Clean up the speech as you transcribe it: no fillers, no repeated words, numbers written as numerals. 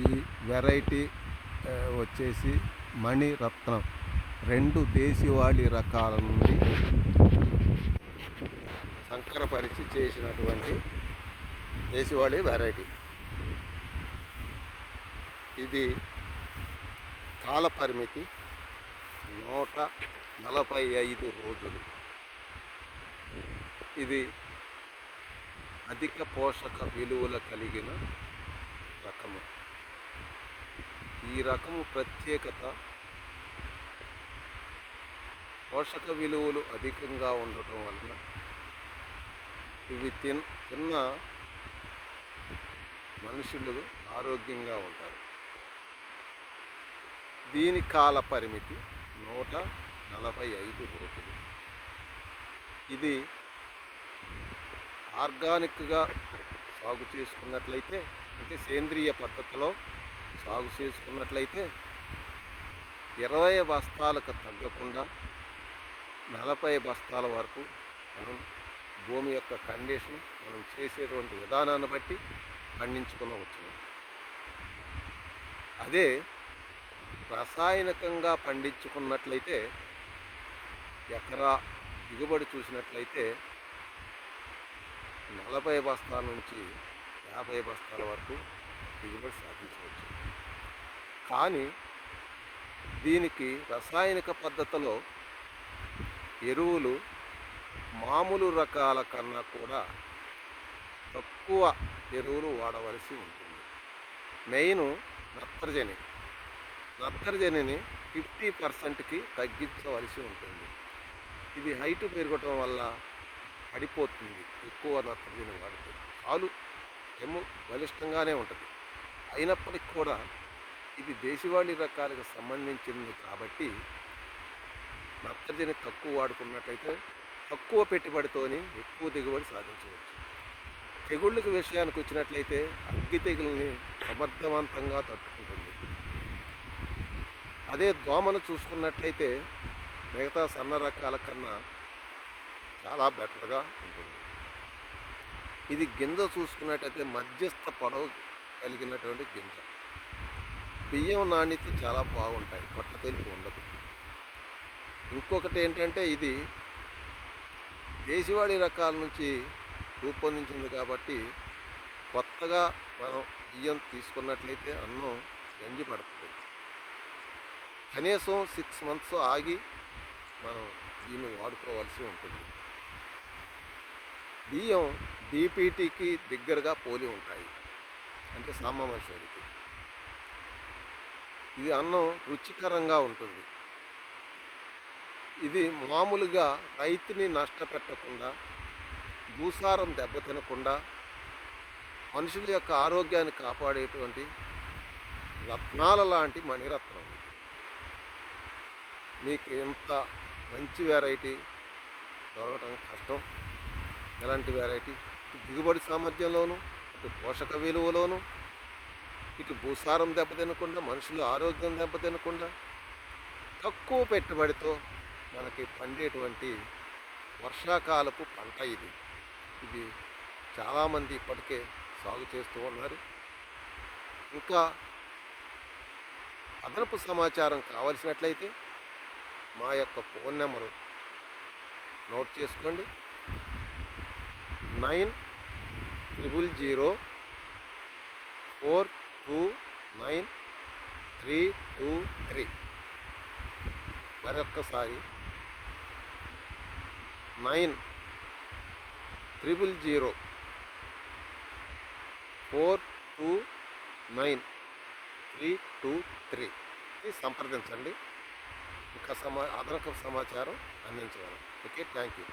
ఈ వెరైటీ వచ్చేసి మణిరత్నం 2 దేశీవాళీ రకాల నుండి సంకరపరిచి చేసినటువంటి దేశీవాళీ వెరైటీ. ఇది కాల పరిమితి 145 రోజులు. ఇది అధిక పోషక విలువలు కలిగిన రకము. ఈ రకము ప్రత్యేకత పోషక విలువలు అధికంగా ఉండటం వలన ఇవి తిన్న మనుషులు ఆరోగ్యంగా ఉంటారు. దీని కాల పరిమితి 145 రోజులు. ఇది ఆర్గానిక్గా సాగు చేసుకున్నట్లయితే, అంటే సేంద్రియ పద్ధతిలో సాగు చేసుకున్నట్లయితే 20 బస్తాలకు తగ్గకుండా 40 బస్తాల వరకు మనం భూమి యొక్క కండిషన్, మనం చేసేటువంటి విధానాన్ని బట్టి పండించుకోవచ్చు. అదే రసాయనికంగా పండించుకున్నట్లయితే ఎకరా దిగుబడి చూసినట్లయితే 40 బస్తాల నుంచి 50 బస్తాల వరకు దిగుబడి సాధించవచ్చు. కానీ దీనికి రసాయనిక పద్ధతిలో ఎరువులు మామూలు రకాల కన్నా కూడా తక్కువ ఎరువులు వాడవలసి ఉంటుంది. మెయిన్ నత్రజనిని 50%కి తగ్గించవలసి ఉంటుంది. ఇది హైట్ పెరగటం వల్ల పడిపోతుంది. ఎక్కువ నత్రజని వాడితే చాలు ఎమ్ము బలిష్టంగానే ఉంటుంది. అయినప్పటికీ కూడా ఇది దేశవాళీ రకాలకు సంబంధించింది కాబట్టి నత్రజని తక్కువ వాడుకున్నట్లయితే తక్కువ పెట్టుబడితోని ఎక్కువ దిగుబడి సాధించవచ్చు. తెగుళ్ళకి విషయానికి వచ్చినట్లయితే అగ్గి తెగుల్ని సమర్థవంతంగా తట్టుకుంటుంది. అదే దోమను చూసుకున్నట్లయితే మిగతా సన్న రకాల కన్నా చాలా బెటర్గా ఉంటుంది. ఇది గింజ చూసుకున్నట్టయితే మధ్యస్థ పొడవు కలిగినటువంటి గింజ. బియ్యం నాణ్యత చాలా బాగుంటాయి, పొట్ట తెలుపు ఉండదు. ఇంకొకటి ఏంటంటే ఇది దేశవాళీ రకాల నుంచి రూపొందించింది కాబట్టి కొత్తగా మనం బియ్యం తీసుకున్నట్లయితే అన్నం గంజి పడుతుంది. కనీసం 6 months ఆగి మనం దీన్ని వాడుకోవాల్సి ఉంటుంది. బియ్యం బీపీటీకి దగ్గరగా పోలి ఉంటాయి, అంటే సామమసూరికి. ఇది అన్నం రుచికరంగా ఉంటుంది. ఇది మామూలుగా రైతుని నష్టపెట్టకుండా, భూసారం దెబ్బతినకుండా మనుషుల యొక్క ఆరోగ్యాన్ని కాపాడేటువంటి రత్నాల లాంటి మణిరత్నం. మీకు ఎంత మంచి వెరైటీ దొరకటం కష్టం. ఎలాంటి వెరైటీ ఇటు దిగుబడి సామర్థ్యంలోనూ, ఇటు పోషక విలువలోనూ, ఇటు భూసారం దెబ్బతినకుండా, మనుషుల ఆరోగ్యం దెబ్బతినకుండా తక్కువ పెట్టుబడితో మనకి పండేటువంటి వర్షాకాలపు పంట ఇది. ఇది చాలామంది ఇప్పటికే సాగు చేస్తూ ఉన్నారు. ఇంకా అదనపు సమాచారం కావలసినట్లయితే మా యొక్క ఫోన్ నెంబరు నోట్ చేసుకోండి. 9000429323. మరొక్కసారి 9000429323 సంప్రదించండి. ఇంకా అదనపు సమాచారం అందించగలం. Okay, thank you.